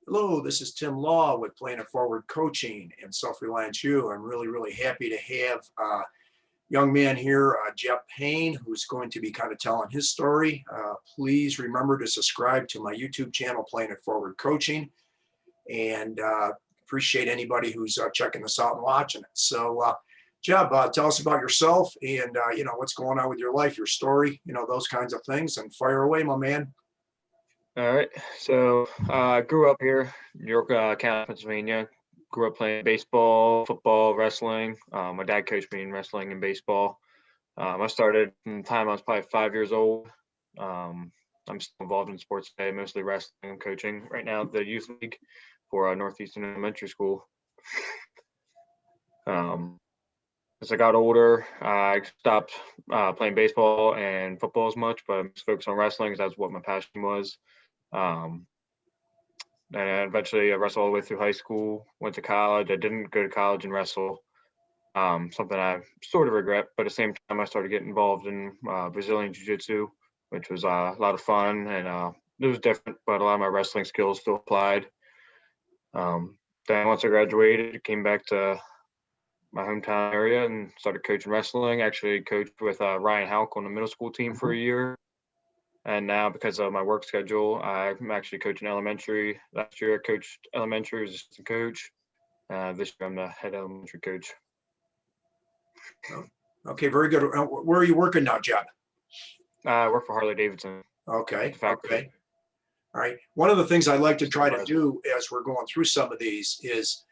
Hello, this is Tim Law with Planet Forward Coaching and Self-Reliance U. I'm really, really happy to have a young man here, Jeb Payne, who's going to be kind of telling his story. Please remember to subscribe to my YouTube channel, Planet Forward Coaching, and appreciate anybody who's checking this out and watching it. So, Jeb, tell us about yourself and, what's going on with your life, your story, those kinds of things, and fire away, my man. All right. So I grew up here, New York County, Pennsylvania. Grew up playing baseball, football, wrestling. My dad coached me in wrestling and baseball. I started from the time I was probably 5 years old. I'm still involved in sports today, mostly wrestling and coaching right now at the youth league for Northeastern Elementary School. As I got older, I stopped playing baseball and football as much, but I'm just focused on wrestling because that's what my passion was. And eventually I wrestled all the way through high school, went to college. I didn't go to college and wrestle, something I sort of regret, but at the same time I started getting involved in Brazilian Jiu-Jitsu, which was a lot of fun, and it was different, but a lot of my wrestling skills still applied. Then once I graduated, came back to my hometown area and started coaching wrestling. Actually coached with 𝙎𝙊𝘾𝙄𝘼 on the middle school team for a year. And now, because of my work schedule, I'm actually coaching elementary. Last year, I coached elementary as assistant coach. This year, I'm the head elementary coach. Okay, very good. Where are you working now, Jeb? I work for Harley-Davidson. Okay, okay. All right. One of the things I like to try to do as we're going through some of these is,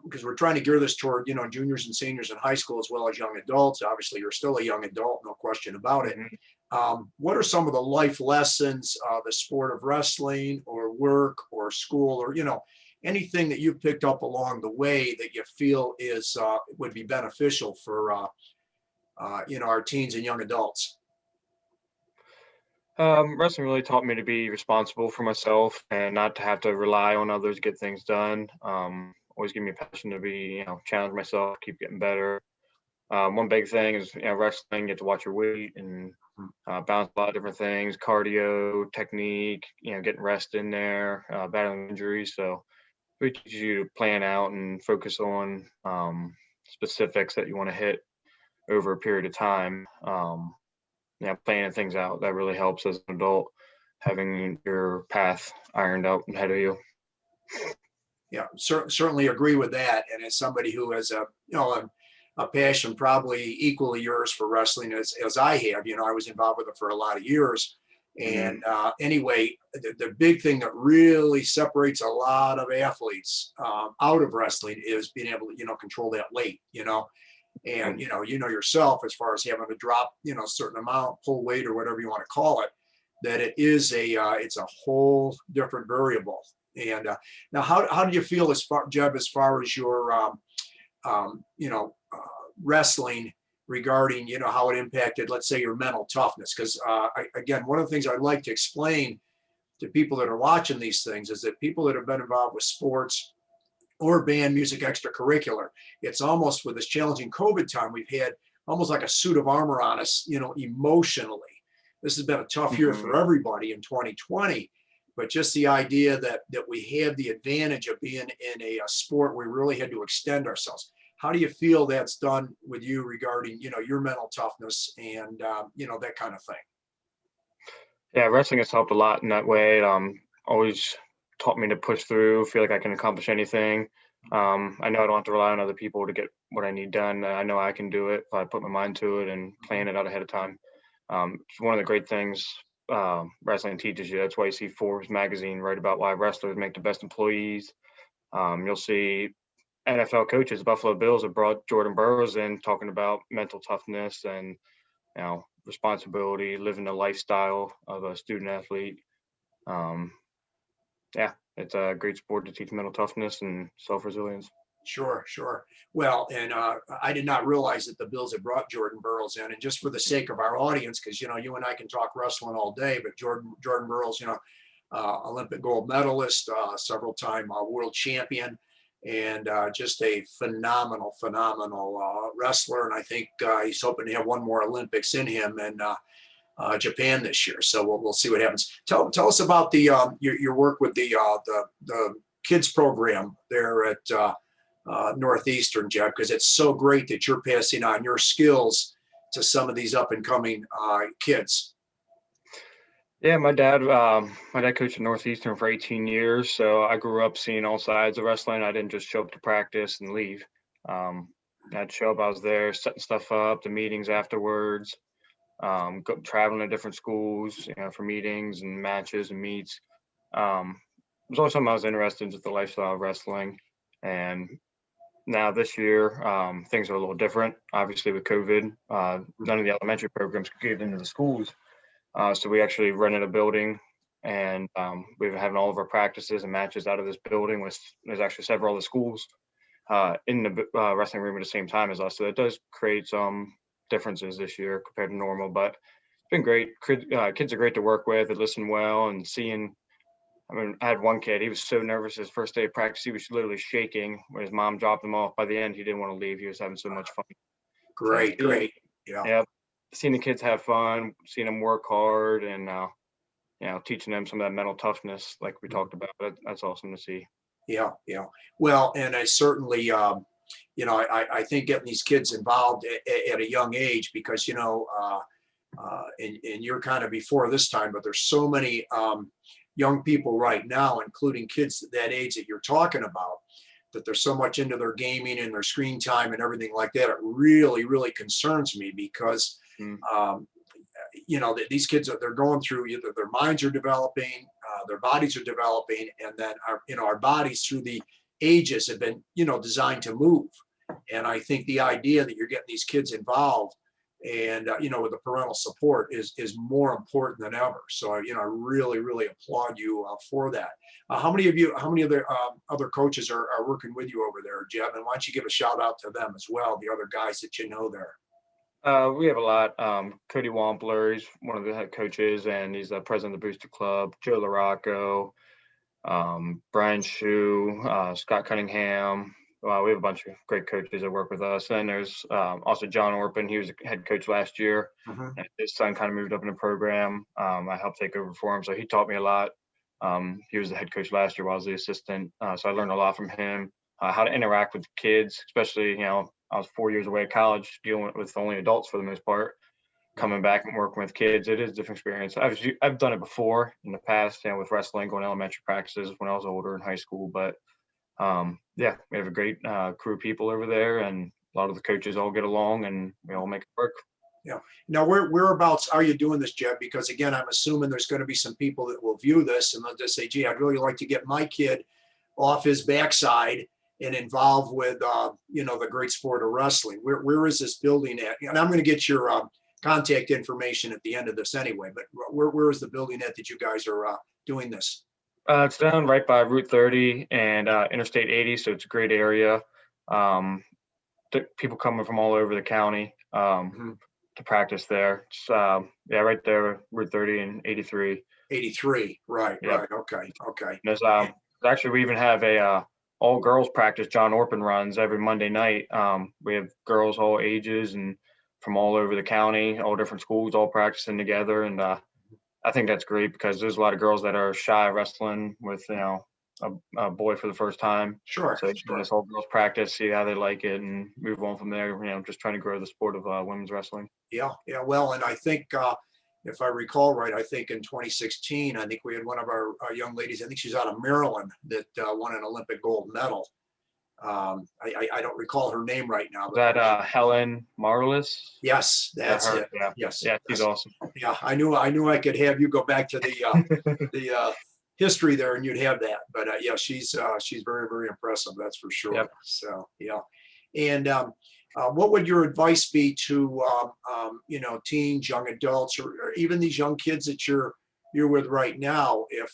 because we're trying to gear this toward, juniors and seniors in high school as well as young adults. Obviously, you're still a young adult, no question about it. Mm-hmm. What are some of the life lessons, the sport of wrestling or work or school or, anything that you've picked up along the way that you feel is would be beneficial for, our teens and young adults? Wrestling really taught me to be responsible for myself and not to have to rely on others to get things done. Always give me a passion to be, challenge myself, keep getting better. One big thing is, wrestling, you get to watch your weight and balance a lot of different things, cardio, technique, getting rest in there, battling injuries. So it teaches you to plan out and focus on specifics that you want to hit over a period of time. Planning things out, that really helps as an adult, having your path ironed out ahead of you. Yeah, certainly agree with that. And as somebody who has a passion probably equally yours for wrestling as I have, I was involved with it for a lot of years. And anyway, the big thing that really separates a lot of athletes out of wrestling is being able to, control that weight, and, yourself, as far as having to drop, a certain amount, pull weight or whatever you want to call it, that it is it's a whole different variable. And now, how do you feel Jeb, as far as your, wrestling regarding, how it impacted, let's say, your mental toughness? Because again, one of the things I'd like to explain to people that are watching these things is that people that have been involved with sports or band music extracurricular, it's almost, with this challenging COVID time, we've had almost like a suit of armor on us, emotionally. This has been a tough year for everybody in 2020. But just the idea that we have the advantage of being in a sport where we really had to extend ourselves. How do you feel that's done with you regarding, your mental toughness and, that kind of thing? Yeah, wrestling has helped a lot in that way. Always taught me to push through, feel like I can accomplish anything. I know I don't have to rely on other people to get what I need done. I know I can do it if I put my mind to it and plan it out ahead of time. It's one of the great things wrestling teaches you. That's why you see Forbes magazine write about why wrestlers make the best employees. You'll see NFL coaches, Buffalo Bills have brought Jordan Burroughs in, talking about mental toughness and, responsibility, living the lifestyle of a student athlete. It's a great sport to teach mental toughness and self-resilience. Sure. Well, and I did not realize that the Bills had brought Jordan Burroughs in. And just for the sake of our audience, because you and I can talk wrestling all day, but Jordan Burroughs, Olympic gold medalist, several-time world champion, and just a phenomenal wrestler. And I think he's hoping to have one more Olympics in him. And Japan this year. So we'll see what happens. Tell us about the your work with the kids program there at Northeastern, Jeb, because it's so great that you're passing on your skills to some of these up and coming kids. Yeah, my dad coached at Northeastern for 18 years, so I grew up seeing all sides of wrestling. I didn't just show up to practice and leave. I'd show up, I was there setting stuff up, the meetings afterwards, traveling to different schools, for meetings and matches and meets. It was always something I was interested in, just the lifestyle of wrestling. And now this year, things are a little different. Obviously, with COVID, none of the elementary programs could get into the schools. So we actually rented a building, and we've been having all of our practices and matches out of this building. There's actually several other schools in the wrestling room at the same time as us. So it does create some differences this year compared to normal, but it's been great. Kids are great to work with. They listen well, and I had one kid, he was so nervous his first day of practice. He was literally shaking when his mom dropped him off. By the end, he didn't want to leave. He was having so much fun. Great, So, great. Yeah. Seeing the kids have fun, seeing them work hard, and teaching them some of that mental toughness, like we talked about. That's awesome to see. Yeah. Well, and I certainly, I think getting these kids involved at a young age, because and you're kind of before this time, but there's so many young people right now, including kids that age that you're talking about, that they're so much into their gaming and their screen time and everything like that. It really, really concerns me, because these kids they're going through, either their minds are developing, their bodies are developing, and then our bodies through the ages have been designed to move. And I think the idea that you're getting these kids involved and with the parental support is more important than ever. So I really, really applaud you for that. How many other coaches are working with you over there, Jeb? And why don't you give a shout out to them as well, the other guys that you know there? We have a lot. 𝙎𝙊𝘾𝙄𝘼𝑆, he's one of the head coaches, and he's the president of the Booster Club. 𝙎𝙊𝘾𝘄𝘼, Brian Shu, Scott Cunningham. We have a bunch of great coaches that work with us. And there's also John Orpin. He was a head coach last year, and his son kind of moved up in the program. I helped take over for him, so he taught me a lot. He was the head coach last year while I was the assistant, so I learned a lot from him. How to interact with kids, especially, I was 4 years away at college dealing with only adults for the most part. Coming back and working with kids, it is a different experience. I've done it before in the past, with wrestling, going to elementary practices when I was older in high school. But we have a great crew of people over there, and a lot of the coaches all get along, and we all make it work. Yeah. Now, whereabouts are you doing this, Jeb? Because again, I'm assuming there's going to be some people that will view this and they'll just say, "Gee, I'd really like to get my kid off his backside and involved with the great sport of wrestling." Where is this building at? And I'm going to get your contact information at the end of this anyway. But where is the building at that you guys are doing this? It's down right by Route 30 and Interstate 80, so it's a great area. People coming from all over the county to practice there. It's, right there, Route 30 and 83. 83, right, Yep. right, okay. There's actually, we even have a all girls practice John Orpin runs every Monday night. We have girls all ages and from all over the county, all different schools, all practicing together. And I think that's great, because there's a lot of girls that are shy of wrestling with, a boy for the first time. Sure. So this whole girls practice, see how they like it, and move on from there. Just trying to grow the sport of women's wrestling. Yeah. Well, and I think if I recall right, I think in 2016, I think we had one of our young ladies. I think she's out of Maryland that won an Olympic gold medal. I don't recall her name right now. But that 𝙎𝙊𝘾𝙄𝘼𝑆? Yes, that's it. Yeah. Yes. Yeah, she's awesome. Yeah, I knew I could have you go back to the history there, and you'd have that. But she's very, very impressive. That's for sure. Yep. So yeah, and what would your advice be to teens, young adults, or even these young kids that you're with right now? If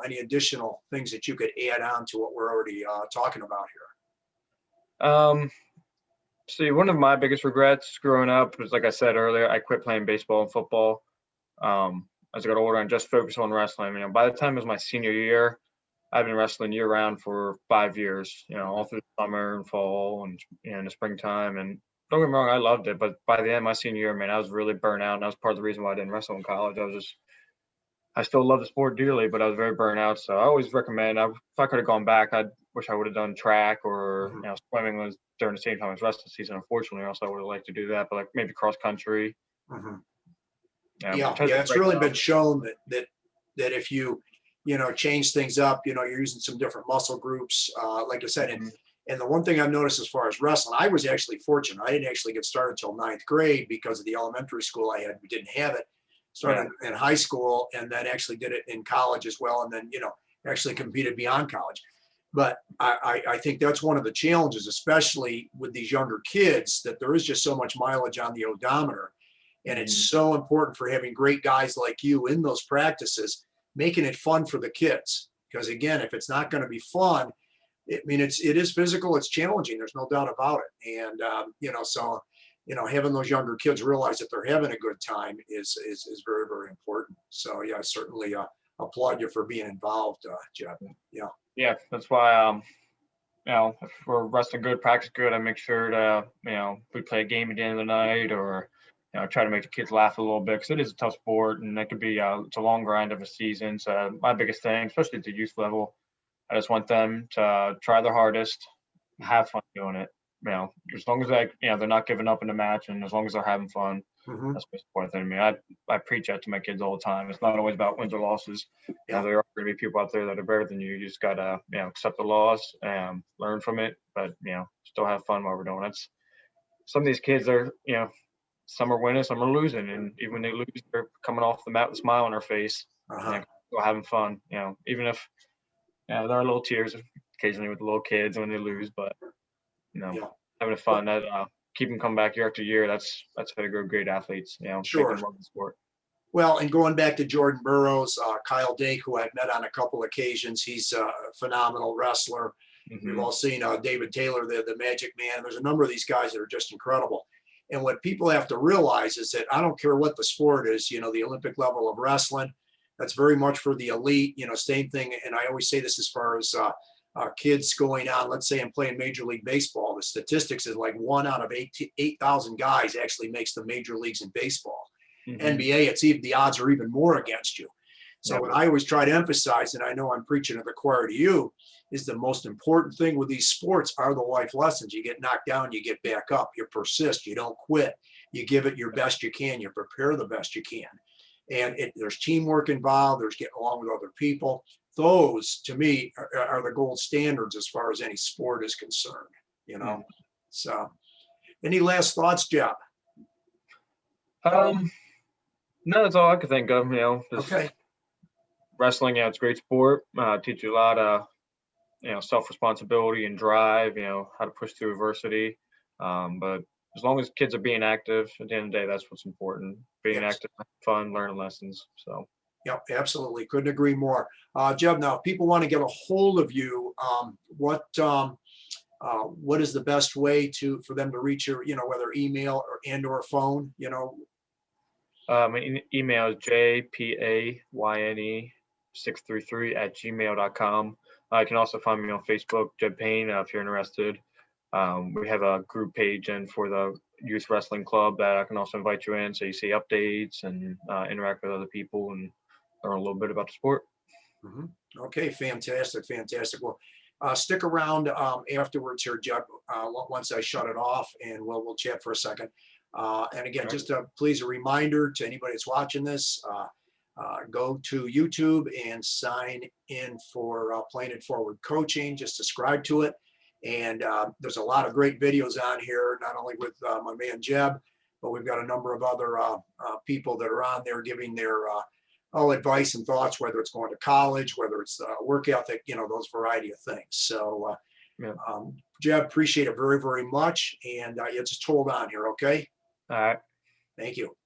any additional things that you could add on to what we're already talking about here. See, one of my biggest regrets growing up was, like I said earlier, I quit playing baseball and football. As I got older and just focused on wrestling. By the time it was my senior year, I've been wrestling year round for 5 years, all through the summer and fall and in the springtime. And don't get me wrong, I loved it, but by the end of my senior year, man, I was really burnt out, and that was part of the reason why I didn't wrestle in college. I still love the sport dearly, but I was very burnt out. So I always recommend, if I could have gone back, I wish I would have done track, or Mhm. swimming was during the same time as wrestling season, unfortunately, or else I would have liked to do that. But like maybe cross country, Mhm. which Yeah, has yeah, been it's great really though. been shown that if you change things up, you're using some different muscle groups, like I said, and Mhm. and the one thing I've noticed as far as wrestling, I was actually fortunate. I didn't actually get started until ninth grade because of the elementary school I had. We didn't have it. Yeah. Started in high school and then actually did it in college as well, and then actually competed beyond college. But I think that's one of the challenges, especially with these younger kids, that there is just so much mileage on the odometer. And Mhm. it's so important for having great guys like you in those practices, making it fun for the kids. Because again, if it's not going to be fun, it is physical, it's challenging. There's no doubt about it. And so having those younger kids realize that they're having a good time is very, very important. So yeah, I certainly applaud you for being involved, Jeb. Yeah. Yeah, that's why if we're wrestling good, practice good, I make sure to we play a game at the end of the night, or try to make the kids laugh a little bit, because it is a tough sport, and it could be it's a long grind of a season. So my biggest thing, especially at the youth level, I just want them to try their hardest, have fun doing it. As long as they're not giving up in the match, and as long as they're having fun, Hmm. that's the most important thing to me. I preach that to my kids all the time. It's not always about wins or losses. Yeah. There are going to be people out there that are better than you. You just gotta accept the loss and learn from it, but still have fun while we're doing it. Some of these kids are some are winning, some are losing, and even when they lose, they're coming off the mat with a smile on their face, and Uh-huh. they're still having fun. Even if there are little tears occasionally with the little kids when they lose, but Yeah. having fun, that keep them coming back year after year. That's how to grow great athletes. Make Sure. them love the sport. Well, and going back to Jordan Burroughs, 𝙎�㈼𝘾𝙄𝘼, who I've met on a couple occasions, he's a phenomenal wrestler. We've Hmm. all seen David Taylor, the Magic Man. There's a number of these guys that are just incredible. And what people have to realize is that I don't care what the sport is, the Olympic level of wrestling, that's very much for the elite, same thing. And I always say this as far as kids going on, let's say, and playing Major League Baseball. The statistics is like 1 out of 8,000 guys actually makes the major leagues in baseball. Hmm. NBA, it's even the odds are even more against you. So Yep. what I always try to emphasize, and I know I'm preaching to the choir to you, is the most important thing with these sports are the life lessons. You get knocked down, you get back up, you persist, you don't quit, you give it your best you can, you prepare the best you can. And there's teamwork involved, there's getting along with other people. Those, to me, are the gold standards as far as any sport is concerned. Mhm. So, any last thoughts, Jeb? Um, no, that's all I could think of. Just Okay. wrestling. It's a great sport. Teach you a lot of self responsibility and drive. How to push through adversity. But as long as kids are being active, at the end of the day, that's what's important. Being Yes. active, fun, learning lessons. So. Yep, absolutely. Couldn't agree more. Jeb, now, if people want to get a hold of you, what is the best way for them to reach you, whether email or phone? Email is jpayne633@gmail.com. You can also find me on Facebook, Jeb Payne, if you're interested. We have a group page and for the youth wrestling club that I can also invite you in, so you see updates and interact with other people and learn a little bit about the sport. Mhm. Okay, fantastic, fantastic. Well, stick around afterwards here, Jeb, once I shut it off, and we'll chat for a second. And again, All right. just please a reminder to anybody that's watching this, go to YouTube and sign in for Playing It Forward Coaching. Just subscribe to it. And there's a lot of great videos on here, not only with my man Jeb, but we've got a number of other people that are on there giving their all advice and thoughts, whether it's going to college, whether it's work ethic, those variety of things. So, Yeah. Jeb, appreciate it very, very much. And you just hold on here, okay? All right. Thank you.